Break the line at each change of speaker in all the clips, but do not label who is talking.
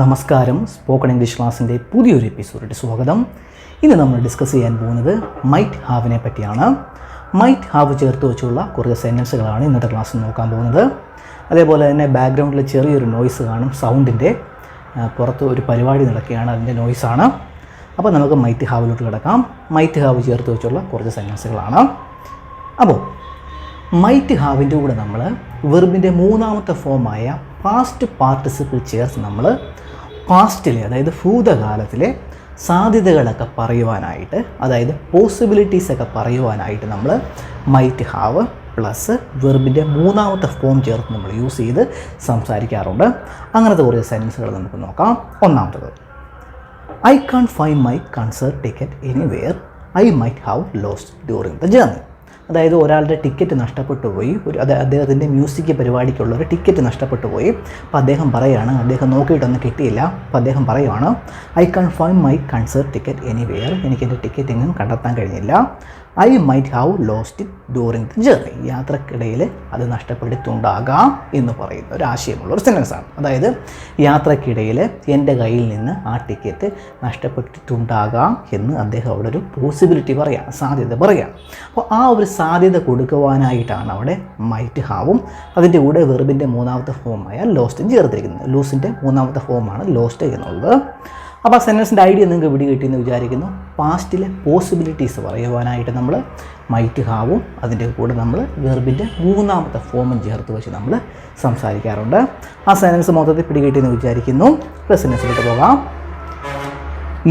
നമസ്കാരം, spoken English ക്ലാസ്സിൻ്റെ പുതിയൊരു എപ്പിസോഡിൽ സ്വാഗതം. ഇന്ന് നമ്മൾ ഡിസ്കസ് ചെയ്യാൻ പോകുന്നത് മൈറ്റ് ഹാവിനെ പറ്റിയാണ്. മൈറ്റ് ഹാവ് ചേർത്ത് വെച്ചുള്ള കുറച്ച് സെൻറ്റൻസുകളാണ് ഇന്നത്തെ ക്ലാസ്സിൽ നോക്കാൻ പോകുന്നത്. അതേപോലെ തന്നെ ബാക്ക്ഗ്രൗണ്ടിൽ ചെറിയൊരു നോയ്സ് കാണും, സൗണ്ടിൻ്റെ പുറത്ത് ഒരു പരിപാടി നടക്കുകയാണ്, അതിൻ്റെ നോയ്സാണ്. അപ്പോൾ നമുക്ക് മൈറ്റ് ഹാവിലോട്ട് കിടക്കാം. മൈറ്റ് ഹാവ് ചേർത്ത് വെച്ചുള്ള കുറച്ച് സെൻറ്റൻസുകളാണ്. അപ്പോൾ മൈറ്റ് ഹാവിൻ്റെ കൂടെ നമ്മൾ വെർബിൻ്റെ മൂന്നാമത്തെ ഫോമായ പാസ്റ്റ് പാർട്ടിസിപ്പിൾ ചേർത്ത് നമ്മൾ പാസ്റ്റിലെ, അതായത് ഭൂതകാലത്തിലെ സാധ്യതകളൊക്കെ പറയുവാനായിട്ട്, അതായത് പോസിബിലിറ്റീസൊക്കെ പറയുവാനായിട്ട് നമ്മൾ മൈറ്റ് ഹാവ് പ്ലസ് വെർബിൻ്റെ മൂന്നാമത്തെ ഫോം ചേർത്ത് നമ്മൾ യൂസ് ചെയ്ത് സംസാരിക്കാറുണ്ട്. അങ്ങനത്തെ കുറേ സെൻറ്റൻസുകൾ നമുക്ക് നോക്കാം. ഒന്നാമത്തത്, I can't find my concert ticket anywhere I might have lost during the journey. അതായത് ഒരാളുടെ ടിക്കറ്റ് നഷ്ടപ്പെട്ടു പോയി, അദ്ദേഹത്തിൻ്റെ മ്യൂസിക് പരിപാടിക്കുള്ള ഒരു ടിക്കറ്റ് നഷ്ടപ്പെട്ടു പോയി. അപ്പോൾ അദ്ദേഹം പറയുകയാണ്, അദ്ദേഹം നോക്കിയിട്ടൊന്നും കിട്ടിയില്ല. അപ്പോൾ അദ്ദേഹം പറയുകയാണ്, I can't find my concert ticket anywhere, എനിക്കെൻ്റെ ടിക്കറ്റ് എങ്ങും കണ്ടെത്താൻ കഴിഞ്ഞില്ല. I might have lost it during the journey, യാത്രക്കിടയിൽ അത് നഷ്ടപ്പെട്ടിട്ടുണ്ടാകാം എന്ന് പറയുന്ന ഒരു ആശയമുള്ള ഒരു സെൻറ്റൻസാണ്. അതായത് യാത്രക്കിടയിൽ എൻ്റെ കയ്യിൽ നിന്ന് ആ ടിക്കറ്റ് നഷ്ടപ്പെട്ടിട്ടുണ്ടാകാം എന്ന് അദ്ദേഹം അവിടെ ഒരു പോസിബിലിറ്റി പറയുകയാണ്, സാധ്യത പറയുകയാണ്. അപ്പോൾ ആ ഒരു സാധ്യത കൊടുക്കുവാനായിട്ടാണ് അവിടെ മൈറ്റ് ഹാവും അതിൻ്റെ കൂടെ വെർബിൻ്റെ മൂന്നാമത്തെ ഫോമായ ലോസ്റ്റും ചേർത്തിരിക്കുന്നത്. ലൂസിൻ്റെ മൂന്നാമത്തെ ഫോമാണ് ലോസ്റ്റ് എന്നുള്ളത്. അപ്പോൾ ആ സെൻറ്റൻസിൻ്റെ ഐഡിയ നിങ്ങൾക്ക് പിടി കിട്ടിയെന്ന് വിചാരിക്കുന്നു. പാസ്റ്റിലെ പോസിബിലിറ്റീസ് പറയുവാനായിട്ട് നമ്മൾ മൈറ്റ് ഹാവും അതിൻ്റെ കൂടെ നമ്മൾ വെർബിൻ്റെ മൂന്നാമത്തെ ഫോമും ചേർത്ത് വെച്ച് നമ്മൾ സംസാരിക്കാറുണ്ട്. ആ സെൻറ്റൻസ് മൊത്തത്തിൽ പിടി കിട്ടിയെന്ന് വിചാരിക്കുന്നു. സെൻറ്റൻസിലോട്ട് പോകാം.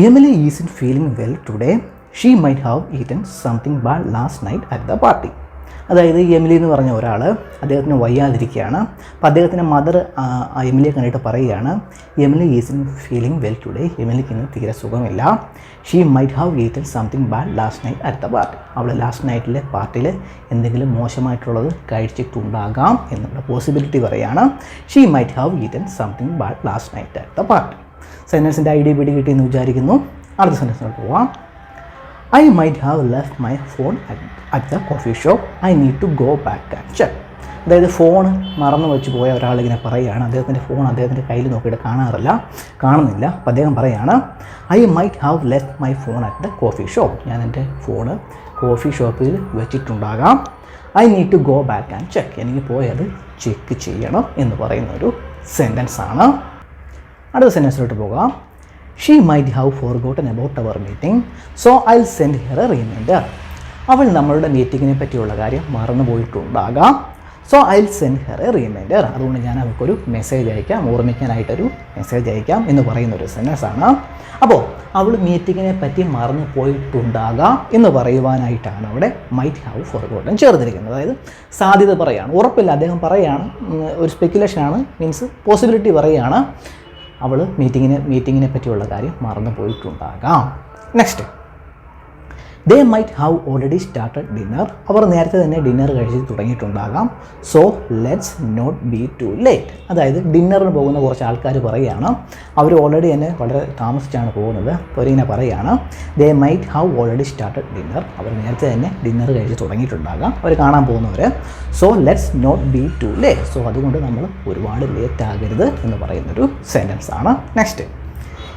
Emily is in feeling well today, she might have eaten something bad last night at the party. അതായത് എമിലി എന്ന് പറഞ്ഞ ഒരാൾ, അദ്ദേഹത്തിന് വയ്യാതിരിക്കുകയാണ്. അപ്പോൾ അദ്ദേഹത്തിൻ്റെ മദർ എമിലിയെ കണ്ടിട്ട് പറയുകയാണ്, Emily is in feeling well today, എമിലിക്ക് ഇന്ന് തീരെ സുഖമില്ല. She might have eaten something bad last night at the party. അവൾ ലാസ്റ്റ് നൈറ്റിലെ പാർട്ടിയിൽ എന്തെങ്കിലും മോശമായിട്ടുള്ളത് കഴിച്ചിട്ടുണ്ടാകാം എന്നുള്ള പോസിബിലിറ്റി പറയുകയാണ്. She might have eaten something bad last night at the party. സെൻറ്റൻസിൻ്റെ ഐഡിയ പിടി കിട്ടിയെന്ന് വിചാരിക്കുന്നു. അടുത്ത സെൻറ്റൻസിലോട്ട് പോവാം. I might have left my phone at the coffee shop. I need to go back and check. അതായത് ഫോൺ മറന്നു വെച്ച് പോയ ഒരാളിങ്ങനെ പറയുകയാണ്, അദ്ദേഹത്തിൻ്റെ ഫോൺ അദ്ദേഹത്തിൻ്റെ കയ്യിൽ നോക്കിയിട്ട് കാണുന്നില്ല. അപ്പോൾ അദ്ദേഹം പറയുകയാണ്, I might have left my phone at the coffee shop. ഞാൻ എൻ്റെ ഫോണ് കോഫി ഷോപ്പിൽ വെച്ചിട്ടുണ്ടാകാം. I need to go back and check. എനിക്ക് പോയി അത് ചെക്ക് ചെയ്യണം എന്ന് പറയുന്നൊരു സെൻറ്റൻസാണ്. അടുത്ത സെൻറ്റൻസിലോട്ട് പോകാം. She might have forgotten about our meeting, so I'll send her a reminder. അവൾ നമ്മളുടെ മീറ്റിങ്ങിനെ പറ്റിയുള്ള കാര്യം മറന്നു പോയിട്ടുണ്ടാകാം. So I'll send her a reminder. അതുകൊണ്ട് ഞാൻ അവൾക്കൊരു മെസ്സേജ് അയക്കാം, ഓർമ്മിക്കാനായിട്ടൊരു മെസ്സേജ് അയക്കാം എന്ന് പറയുന്നൊരു സെൻറ്റൻസാണ്. അപ്പോൾ അവൾ മീറ്റിങ്ങിനെ പറ്റി മറന്നു പോയിട്ടുണ്ടാകാം എന്ന് പറയുവാനായിട്ടാണ് അവിടെ മൈറ്റ് ഹാവ് ഫോർഗോട്ടൻ ചേർത്തിരിക്കുന്നത്. അതായത് സാധ്യത പറയുകയാണ്, ഉറപ്പില്ല, അദ്ദേഹം പറയുകയാണ്, ഒരു സ്പെക്കുലേഷനാണ്, മീൻസ് പോസിബിലിറ്റി പറയുകയാണ്, അവൾ മീറ്റിങ്ങിനെ പറ്റിയുള്ള കാര്യം മറന്നു പോയിട്ടുണ്ടാകാം. Next, they might have already started dinner. അവർ നേരത്തെ തന്നെ ഡിന്നർ കഴിച്ച് തുടങ്ങിയിട്ടുണ്ടാകാം. So let's not be too late. അതായത് ഡിന്നറിന് പോകുന്ന കുറച്ച് ആൾക്കാർ പറയുകയാണ്, അവർ ഓൾറെഡി തന്നെ വളരെ താമസിച്ചാണ് പോകുന്നത്. അവരിങ്ങനെ പറയുകയാണ്, they might have already started dinner. അവർ നേരത്തെ തന്നെ ഡിന്നർ കഴിച്ച് തുടങ്ങിയിട്ടുണ്ടാകാം, അവർ കാണാൻ പോകുന്നവർ. So let's not be too late. So അതുകൊണ്ട് നമ്മൾ ഒരുപാട് ലേറ്റ് ആകരുത് എന്ന് പറയുന്നൊരു സെൻറ്റൻസാണ്. Next,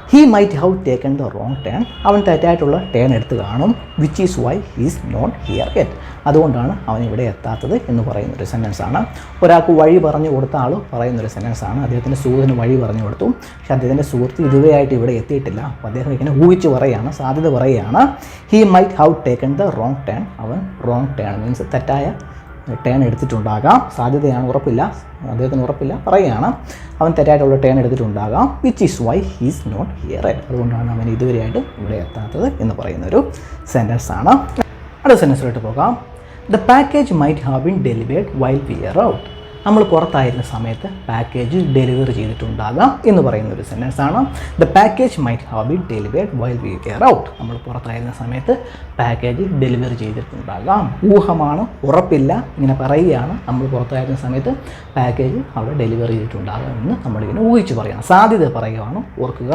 he might have taken the wrong turn. അവൻ തെറ്റായിട്ടുള്ള ടേൺ എടുത്ത് കാണും. Which is why he's not here yet. അതുകൊണ്ടാണ് അവൻ ഇവിടെ എത്താത്തത് എന്ന് പറയുന്നൊരു സെൻറ്റൻസാണ്. ഒരാൾക്ക് വഴി പറഞ്ഞു കൊടുത്ത ആൾ പറയുന്നൊരു സെൻറ്റൻസാണ്. അദ്ദേഹത്തിൻ്റെ സുഹൃത്തിന് വഴി പറഞ്ഞു കൊടുത്തു, പക്ഷേ അദ്ദേഹത്തിൻ്റെ സുഹൃത്ത് ഇതുവരെയായിട്ട് ഇവിടെ എത്തിയിട്ടില്ല. അപ്പോൾ അദ്ദേഹം ഇങ്ങനെ ഊഹിച്ച് പറയുകയാണ്, സാധ്യത പറയുകയാണ്. He might have taken the wrong turn. അവൻ റോങ് ടേൺ മീൻസ് തെറ്റായ ടേൺ എടുത്തിട്ടുണ്ടാകാം. സാധ്യതയാണ്, ഉറപ്പില്ല, അദ്ദേഹത്തിന് ഉറപ്പില്ല, പറയുകയാണ് അവൻ തെറ്റായിട്ടുള്ള ടേൺ എടുത്തിട്ടുണ്ടാകാം. Which is why he's not here yet. അതുകൊണ്ടാണ് അവൻ ഇതുവരെയായിട്ട് ഇവിടെ എത്താത്തത് എന്ന് പറയുന്നൊരു സെൻറ്റൻസാണ്. അടുത്ത സെൻറ്റൻസിലോട്ട് പോകാം. The package might have been delivered while we are out. നമ്മൾ പുറത്തായിരുന്ന സമയത്ത് പാക്കേജ് ഡെലിവർ ചെയ്തിട്ടുണ്ടാകാം എന്ന് പറയുന്നൊരു സെൻറ്റൻസാണ്. The package might have been delivered while we are out. നമ്മൾ പുറത്തായിരുന്ന സമയത്ത് പാക്കേജ് ഡെലിവർ ചെയ്തിട്ടുണ്ടാകാം. ഊഹമാണ്, ഉറപ്പില്ല, ഇങ്ങനെ പറയുകയാണ്, നമ്മൾ പുറത്തായിരുന്ന സമയത്ത് പാക്കേജ് അവിടെ ഡെലിവർ ചെയ്തിട്ടുണ്ടാകാം എന്ന് നമ്മളിങ്ങനെ ഊഹിച്ച് പറയുകയാണ്, സാധ്യത പറയുകയാണ്, ഓർക്കുക.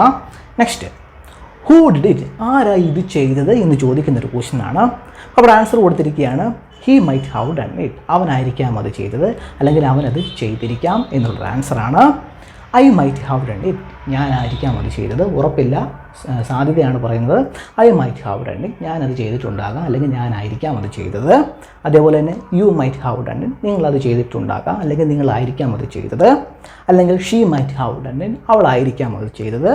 Next, who did it. ആരാ ഇത് ചെയ്തത് എന്ന് ചോദിക്കുന്നൊരു ക്വസ്റ്റ്യനാണ്. അപ്പോൾ ആൻസർ കൊടുത്തിരിക്കുകയാണ്, he might have done it. അവനായിരിക്കാം അത് ചെയ്തത്, അല്ലെങ്കിൽ അവനത് ചെയ്തിരിക്കാം എന്നുള്ളൊരു ആൻസറാണ്. I might have done it. ഞാനായിരിക്കാം അത് ചെയ്തത്, ഉറപ്പില്ല, സാധ്യതയാണ് പറയുന്നത്. I might have done it, ഞാനത് ചെയ്തിട്ടുണ്ടാകാം, അല്ലെങ്കിൽ ഞാനായിരിക്കാം അത് ചെയ്തത്. അതേപോലെ തന്നെ you might have done it, നിങ്ങളത് ചെയ്തിട്ടുണ്ടാകാം, അല്ലെങ്കിൽ നിങ്ങളായിരിക്കാം അത് ചെയ്തത്. അല്ലെങ്കിൽ she might have done it, അവളായിരിക്കാം അത് ചെയ്തത്.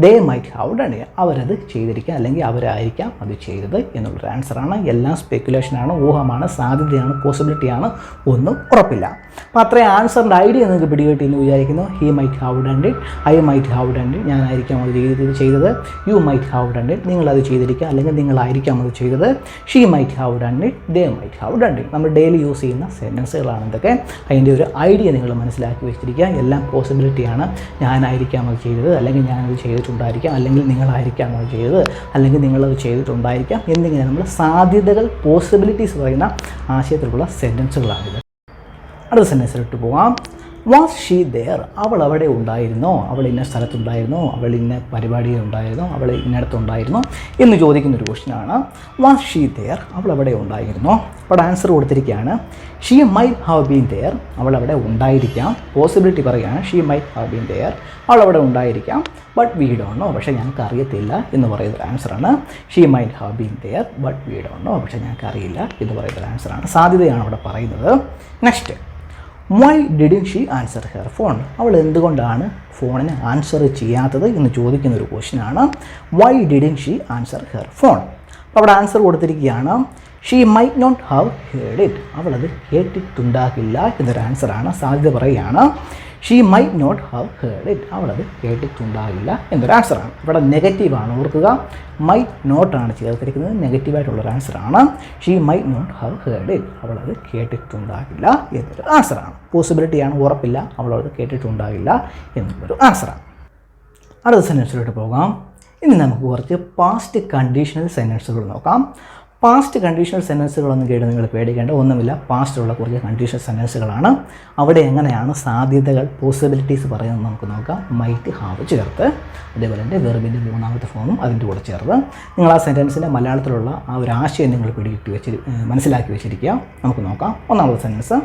ദേ മൈറ്റ് ഹാവ് ഡൺ ഇറ്റ്, അവരത് ചെയ്തിരിക്കാം, അല്ലെങ്കിൽ അവരായിരിക്കാം അത് ചെയ്തത് എന്നുള്ളൊരു ആൻസറാണ്. എല്ലാം സ്പെക്കുലേഷനാണ്, ഊഹമാണ്, സാധ്യതയാണ്, പോസിബിലിറ്റിയാണ്, ഒന്നും ഉറപ്പില്ല. അപ്പോൾ അത്രയും ആൻസറിൻ്റെ ഐഡിയ നിങ്ങൾക്ക് പിടികിട്ടി എന്ന് വിചാരിക്കുന്നു. He might have done it, I might have done it, ഞാനായിരിക്കാം അത് ചെയ്തത്. You might have done it, നിങ്ങളത് ചെയ്തിരിക്കുക, അല്ലെങ്കിൽ നിങ്ങളായിരിക്കാം അത് ചെയ്തത്. She might have done it, they might have done it. നമ്മൾ ഡെയിലി യൂസ് ചെയ്യുന്ന സെൻറ്റൻസുകളാണ് ഇതൊക്കെ. അതിൻ്റെ ഒരു ഐഡിയ നിങ്ങൾ മനസ്സിലാക്കി വെച്ചിരിക്കുക. എല്ലാം പോസിബിലിറ്റിയാണ്. ഞാനായിരിക്കാം അത് ചെയ്തത്, അല്ലെങ്കിൽ ഞാനത് ചെയ്തിട്ടുണ്ടായിരിക്കാം, അല്ലെങ്കിൽ നിങ്ങളായിരിക്കാം അത് ചെയ്തത്, അല്ലെങ്കിൽ നിങ്ങളത് ചെയ്തിട്ടുണ്ടായിരിക്കാം എന്നിങ്ങനെ നമ്മൾ സാധ്യതകൾ, പോസിബിലിറ്റീസ് പറയുന്ന ആശയത്തിലുള്ള സെൻറ്റൻസുകളാണിത്. അടുത്ത സെൻറ്റൻസിലോട്ട് പോകാം. വാസ് ഷീ ദെയർ, അവൾ അവിടെ ഉണ്ടായിരുന്നോ, അവൾ ഇന്ന സ്ഥലത്തുണ്ടായിരുന്നോ, അവൾ ഇന്ന പരിപാടിയിൽ ഉണ്ടായിരുന്നോ, അവൾ ഇന്നടത്തുണ്ടായിരുന്നോ എന്ന് ചോദിക്കുന്നൊരു ക്വസ്റ്റ്യനാണ്. വാസ് ഷീ ദെയർ, അവൾ അവിടെ ഉണ്ടായിരുന്നോ. അപ്പോൾ ആൻസർ കൊടുത്തിരിക്കുകയാണ് she might have been there, അവൾ അവിടെ ഉണ്ടായിരിക്കാം. പോസിബിലിറ്റി പറയുകയാണ് she might have been there, അവൾ അവിടെ ഉണ്ടായിരിക്കാം. ബട്ട് വി ഡോണ്ട് നോ, പക്ഷേ ഞങ്ങൾക്ക് അറിയത്തില്ല എന്ന് പറയുന്നൊരു ആൻസറാണ്. She might have been there but we don't know, പക്ഷേ ഞങ്ങൾക്ക് അറിയില്ല എന്ന് പറയുന്നൊരു ആൻസറാണ്. സാധ്യതയാണ് അവിടെ പറയുന്നത്. Next, why didn't she answer her phone, അവൾ എന്തുകൊണ്ടാണ് ഫോണിന് ആൻസർ ചെയ്യാത്തത് എന്ന് ചോദിക്കുന്നൊരു ക്വസ്റ്റ്യനാണ്. Why didn't she answer her phone. അപ്പോൾ അവിടെ ആൻസർ കൊടുത്തിരിക്കുകയാണ് she might not have heard it, അവളത് കേട്ടിട്ടുണ്ടാകില്ല എന്നൊരു ആൻസറാണ്. സാധ്യത പറയുകയാണ് she might not have heard it, അവളത് കേട്ടിട്ടുണ്ടാകില്ല എന്നൊരു ആൻസറാണ്. ഇവിടെ നെഗറ്റീവാണ്, ഓർക്കുക. മൈറ്റ് നോട്ടാണ് ചേർത്തിരിക്കുന്നത്, നെഗറ്റീവായിട്ടുള്ളൊരു ആൻസറാണ്. She might not have heard it, അവളത് കേട്ടിട്ടുണ്ടാകില്ല എന്നൊരു ആൻസറാണ്. പോസിബിലിറ്റിയാണ്, ഉറപ്പില്ല, അവളത് കേട്ടിട്ടുണ്ടാകില്ല എന്നുള്ളൊരു ആൻസറാണ്. അടുത്ത സെൻറ്റൻസിലോട്ട് പോകാം. ഇനി നമുക്ക് കുറച്ച് പാസ്റ്റ് കണ്ടീഷണൽ സെൻറ്റൻസുകൾ നോക്കാം. പാസ്റ്റ് കണ്ടീഷണൽ സെൻറ്റൻസുകളൊന്നും കേട്ട് നിങ്ങൾ പേടിക്കേണ്ട ഒന്നുമില്ല. പാസ്റ്റിലുള്ള കുറച്ച് കണ്ടീഷണൽ സെൻറ്റൻസുകളാണ്. അവിടെ എങ്ങനെയാണ് സാധ്യതകൾ, പോസിബിലിറ്റീസ് പറയുന്നത് നമുക്ക് നോക്കാം. മൈറ്റ് ഹാവ് ചേർത്ത്, അതേപോലെ തന്നെ വെർബിൻ്റെ മൂന്നാമത്തെ ഫോമും അതിൻ്റെ കൂടെ ചേർത്ത് നിങ്ങൾ ആ സെൻറ്റൻസിൻ്റെ മലയാളത്തിലുള്ള ആ ഒരു ആശയം നിങ്ങൾ മനസ്സിലാക്കി വെച്ചിരിക്കുക. നമുക്ക് നോക്കാം. ഒന്നാമത്തെ sentence,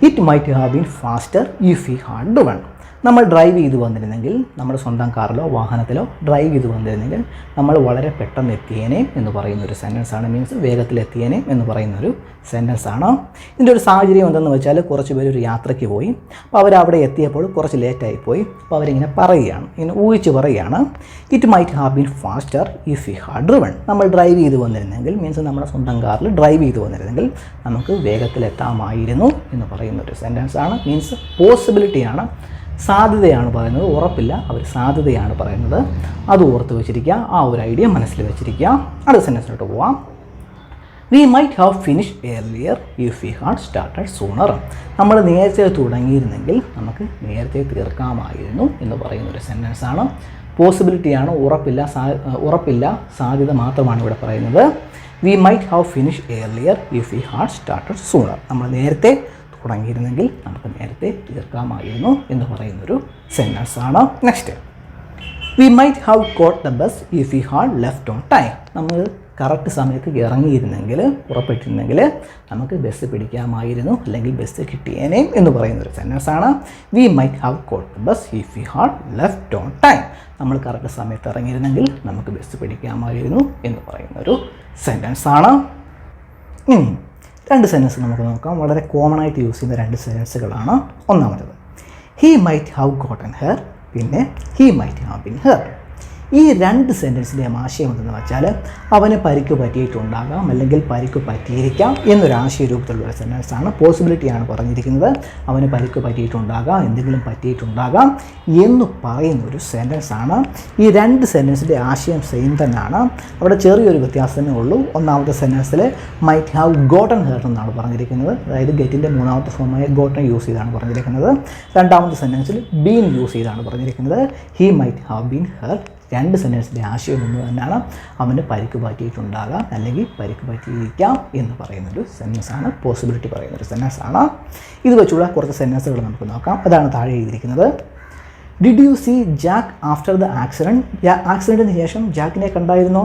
it might have been faster if he had driven. നമ്മൾ ഡ്രൈവ് ചെയ്ത് വന്നിരുന്നെങ്കിൽ, നമ്മുടെ സ്വന്തം കാറിലോ വാഹനത്തിലോ ഡ്രൈവ് ചെയ്ത് വന്നിരുന്നെങ്കിൽ നമ്മൾ വളരെ പെട്ടെന്ന് എത്തിയേനെ എന്ന് പറയുന്നൊരു സെൻറ്റൻസാണ്. മീൻസ് വേഗത്തിലെത്തിയേനെ എന്ന് പറയുന്നൊരു സെൻറ്റൻസാണ്. ഇതിൻ്റെ ഒരു സാഹചര്യം എന്തെന്ന് വെച്ചാൽ, കുറച്ച് പേര് ഒരു യാത്രയ്ക്ക് പോയി. അപ്പോൾ അവരവിടെ എത്തിയപ്പോൾ കുറച്ച് ലേറ്റായിപ്പോയി. അപ്പോൾ അവരിങ്ങനെ പറയുകയാണ്, ഇങ്ങനെ ഊഹിച്ച് പറയുകയാണ്, it might have been faster if he had driven. നമ്മൾ ഡ്രൈവ് ചെയ്ത് വന്നിരുന്നെങ്കിൽ, മീൻസ് നമ്മുടെ സ്വന്തം കാറിൽ ഡ്രൈവ് ചെയ്ത് വന്നിരുന്നെങ്കിൽ നമുക്ക് വേഗത്തിലെത്താമായിരുന്നു എന്ന് പറയുന്നൊരു സെൻറ്റൻസാണ്. മീൻസ് പോസിബിലിറ്റിയാണ്, സാധ്യതയാണ് പറയുന്നത്, ഉറപ്പില്ല, അവർ സാധ്യതയാണ് പറയുന്നത്. അത് ഓർത്ത് വെച്ചിരിക്കുക, ആ ഒരു ഐഡിയ മനസ്സിൽ വെച്ചിരിക്കുക. അടുത്ത സെൻറ്റൻസിലോട്ട് പോവാം. V might have finish earlier if we had started sooner. നമ്മൾ നേരത്തെ തുടങ്ങിയിരുന്നെങ്കിൽ നമുക്ക് നേരത്തെ തീർക്കാമായിരുന്നു എന്ന് പറയുന്നൊരു സെൻറ്റൻസാണ്. പോസിബിലിറ്റിയാണ്, ഉറപ്പില്ല, സാധ്യത മാത്രമാണ് ഇവിടെ പറയുന്നത്. We might have finish earlier if we had started sooner. നമ്മൾ നേരത്തെ തുടങ്ങിയിരുന്നെങ്കിൽ നമുക്ക് നേരത്തെ തീർക്കാമായിരുന്നു എന്ന് പറയുന്നൊരു സെൻറ്റൻസാണ്. Next, we might have caught the bus if we had left on time. നമ്മൾ കറക്റ്റ് സമയത്ത് ഇറങ്ങിയിരുന്നെങ്കിൽ, പുറപ്പെട്ടിരുന്നെങ്കിൽ നമുക്ക് ബസ് പിടിക്കാമായിരുന്നു, അല്ലെങ്കിൽ ബസ് കിട്ടിയേനെ എന്ന് പറയുന്നൊരു സെൻറ്റൻസാണ്. We might have caught the bus if we had left on time. നമ്മൾ കറക്റ്റ് സമയത്ത് ഇറങ്ങിയിരുന്നെങ്കിൽ നമുക്ക് ബസ് പിടിക്കാമായിരുന്നു എന്ന് പറയുന്നൊരു സെൻറ്റൻസാണ്. രണ്ട് സെൻറ്റൻസ് നമുക്ക് നോക്കാം. വളരെ കോമൺ ആയിട്ട് യൂസ് ചെയ്യുന്ന രണ്ട് സെൻറ്റൻസുകളാണ്. ഒന്നാമത്, he might have gotten her, പിന്നെ he might have been her. ഈ രണ്ട് സെൻറ്റൻസിൻ്റെയും ആശയം എന്തെന്ന് വെച്ചാൽ, അവന് പരിക്ക് പറ്റിയിട്ടുണ്ടാകാം, അല്ലെങ്കിൽ പരിക്ക് പറ്റിയിരിക്കാം എന്നൊരു ആശയ രൂപത്തിലുള്ള സെൻറ്റൻസാണ്. പോസിബിലിറ്റിയാണ് പറഞ്ഞിരിക്കുന്നത്. അവന് പരിക്ക് പറ്റിയിട്ടുണ്ടാകാം, എന്തെങ്കിലും പറ്റിയിട്ടുണ്ടാകാം എന്ന് പറയുന്നൊരു സെൻറ്റൻസാണ്. ഈ രണ്ട് സെൻറ്റൻസിൻ്റെ ആശയം സെയിം തന്നെയാണ്. അവിടെ ചെറിയൊരു വ്യത്യാസമേ ഉള്ളൂ. ഒന്നാമത്തെ സെൻറ്റൻസിൽ മൈറ്റ് ഹാവ് ഗോട്ടൺ ഹെർ എന്നാണ് പറഞ്ഞിരിക്കുന്നത്, അതായത് ഗെറ്റിൻ്റെ മൂന്നാമത്തെ ഫോമായ ഗോട്ടൺ യൂസ് ചെയ്താണ് പറഞ്ഞിരിക്കുന്നത്. രണ്ടാമത്തെ സെൻറ്റൻസിൽ ബീൻ യൂസ് ചെയ്താണ് പറഞ്ഞിരിക്കുന്നത്. He might have been her. രണ്ട് സെൻറ്റൻസിൻ്റെ ആശയം ഒന്ന് തന്നെയാണ്. അവന് പരിക്ക് പറ്റിയിട്ടുണ്ടാകാം, അല്ലെങ്കിൽ പരിക്ക് പറ്റിയിരിക്കാം എന്ന് പറയുന്നൊരു സെൻറ്റൻസാണ്. പോസിബിലിറ്റി പറയുന്നൊരു സെൻറ്റൻസാണ്. ഇത് വെച്ചുള്ള കുറച്ച് സെൻറ്റൻസുകൾ നമുക്ക് നോക്കാം. അതാണ് താഴെ എഴുതിയിരിക്കുന്നത്. Did you see Jack after the accident? ആക്സിഡൻറ്റിന് ശേഷം ജാക്കിനെ കണ്ടായിരുന്നോ?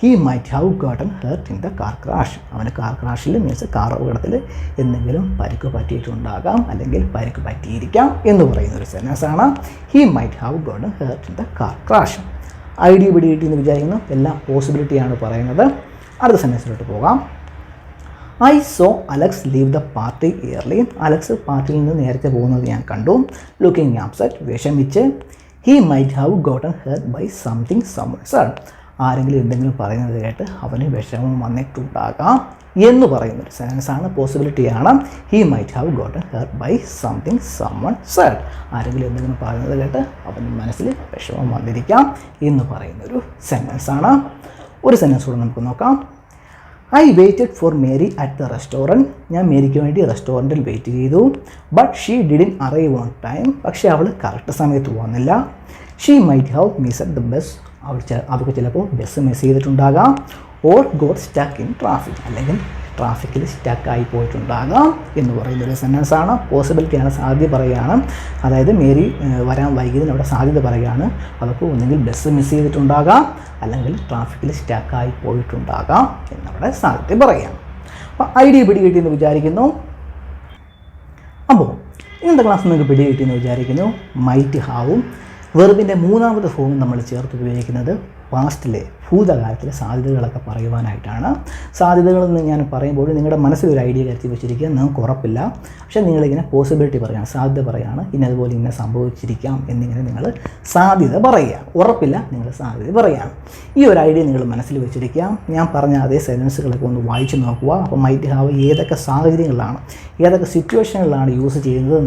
He might have gotten hurt in the car crash. അവന് കാർ ക്രാഷിൽ മീൻസ് കാർ അപകടത്തിൽ എന്തെങ്കിലും പരിക്ക് പറ്റിയിട്ടുണ്ടാകാം, അല്ലെങ്കിൽ പരിക്ക് പറ്റിയിരിക്കാം എന്ന് പറയുന്നൊരു സെൻറ്റൻസാണ് he might have gotten hurt in the car crash. Idea പിടികിട്ടി എന്ന് വിചാരിക്കുന്നു. എല്ലാം പോസിബിലിറ്റിയാണ് പറയുന്നത്. അടുത്ത സെൻറ്റൻസിലോട്ട് പോകാം. I saw Alex leave the party early. അലക്സ് പാർട്ടിയിൽ നിന്ന് നേരത്തെ പോകുന്നത് ഞാൻ കണ്ടു. ലുക്കിംഗ് അപ്സെറ്റ്, വിഷമിച്ച്. He might have gotten hurt by something someone said. ആരെങ്കിലും എന്തെങ്കിലും പറയുന്നത് കേട്ട് അവന് വിഷമം വന്നിട്ടുണ്ടാകാം എന്ന് പറയുന്നൊരു സെൻറ്റൻസാണ്, പോസിബിലിറ്റിയാണ്. He might have gotten hurt by something someone said. ആരെങ്കിലും എന്തെങ്കിലും പറയുന്നത് കേട്ട് അവന് മനസ്സിൽ വിഷമം വന്നിരിക്കാം എന്ന് പറയുന്നൊരു സെൻറ്റൻസാണ്. ഒരു സെൻറ്റൻസ് കൂടെ നമുക്ക് നോക്കാം. I waited for Mary at the restaurant. ഞാൻ മേരിക്ക് വേണ്ടി റെസ്റ്റോറൻറ്റിൽ വെയിറ്റ് ചെയ്തു. But she didn't arrive on time. പക്ഷേ അവൾ കറക്റ്റ് സമയത്ത് വന്നില്ല. She might have missed the bus. അവർക്ക് ചിലപ്പോൾ ബസ് മിസ് ചെയ്തിട്ടുണ്ടാകാം. Or got stuck in traffic. അല്ലെങ്കിൽ ട്രാഫിക്കിൽ സ്റ്റക്കായി പോയിട്ടുണ്ടാകാം എന്ന് പറയുന്നൊരു സെൻറ്റൻസാണ്, പോസിബിലിറ്റിയാണ്, സാധ്യത പറയുകയാണ്. അതായത് മേരി വരാൻ വൈകിയതിന് അവിടെ സാധ്യത പറയുകയാണ്. അവർക്ക് ഒന്നുകിൽ ബസ് മിസ് ചെയ്തിട്ടുണ്ടാകാം, അല്ലെങ്കിൽ ട്രാഫിക്കിൽ സ്റ്റക്കായി പോയിട്ടുണ്ടാകാം എന്നവിടെ സാധ്യത പറയുകയാണ്. അപ്പോൾ ഐഡിയ പിടികിട്ടിയെന്ന് വിചാരിക്കുന്നു. അപ്പോൾ ഇന്നത്തെ ക്ലാസ് നിങ്ങൾക്ക് പിടികിട്ടിയെന്ന് വിചാരിക്കുന്നു. മൈറ്റ് ഹാവും വെർബിൻ്റെ മൂന്നാമത്തെ ഫോം നമ്മൾ ചേർത്ത് ഉപയോഗിക്കുന്നത് പാസ്റ്റിലെ ഭൂതകാലത്തിലെ സാധ്യതകളൊക്കെ പറയുവാനായിട്ടാണ്. സാധ്യതകളെന്ന് ഞാൻ പറയുമ്പോൾ നിങ്ങളുടെ മനസ്സിലൊരു ഐഡിയ കരുത്തി വെച്ചിരിക്കുക, നിങ്ങൾക്ക് ഉറപ്പില്ല. പക്ഷേ നിങ്ങളിങ്ങനെ പോസിബിലിറ്റി പറയുകയാണ്, സാധ്യത പറയുകയാണ്, ഇനി അതുപോലെ ഇങ്ങനെ സംഭവിച്ചിരിക്കാം എന്നിങ്ങനെ നിങ്ങൾ സാധ്യത പറയുക. ഉറപ്പില്ല, നിങ്ങൾ സാധ്യത പറയുകയാണ്. ഈ ഒരു ഐഡിയ നിങ്ങൾ മനസ്സിൽ വെച്ചിരിക്കുക. ഞാൻ പറഞ്ഞ അതേ സെൻറ്റൻസുകളൊക്കെ ഒന്ന് വായിച്ച് നോക്കുക. അപ്പോൾ മൈറ്റ് ഹാവ് ഏതൊക്കെ സാഹചര്യങ്ങളിലാണ്, ഏതൊക്കെ സിറ്റുവേഷനുകളിലാണ് യൂസ് ചെയ്യുന്നത്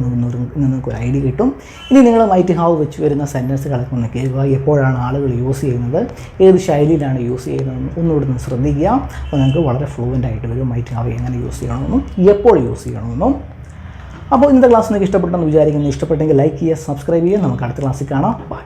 നിങ്ങൾക്കൊരു ഐഡിയ കിട്ടും. ഇനി നിങ്ങൾ മൈറ്റ് ഹാവ് വെച്ച് വരുന്ന സെൻറ്റൻസുകളൊക്കെ ഒന്ന് കേൾക്കുക. എപ്പോഴാണ് ആളുകൾ യൂസ് ചെയ്യുന്നത്, ഏത് ശൈലിയിലാണ് യൂസ് ചെയ്യുന്നതെന്ന് ഒന്നുകൂടെ ഒന്ന് ശ്രദ്ധിക്കുക. അപ്പോൾ നിങ്ങൾക്ക് വളരെ ഫ്ലുവൻ്റ് ആയിട്ട് വരും മൈറ്റ് ഹാവ് എങ്ങനെ യൂസ് ചെയ്യണമെന്നും എപ്പോൾ യൂസ് ചെയ്യണമെന്നും. അപ്പോൾ ഇന്നത്തെ ക്ലാസ് നിങ്ങൾക്ക് ഇഷ്ടപ്പെട്ടെന്ന് വിചാരിക്കുന്നു. ഇഷ്ടപ്പെട്ടെങ്കിൽ ലൈക്ക് ചെയ്യുക, സബ്സ്ക്രൈബ് ചെയ്യുക. നമുക്ക് അടുത്ത ക്ലാസ്സിൽ കാണാം. ബൈ.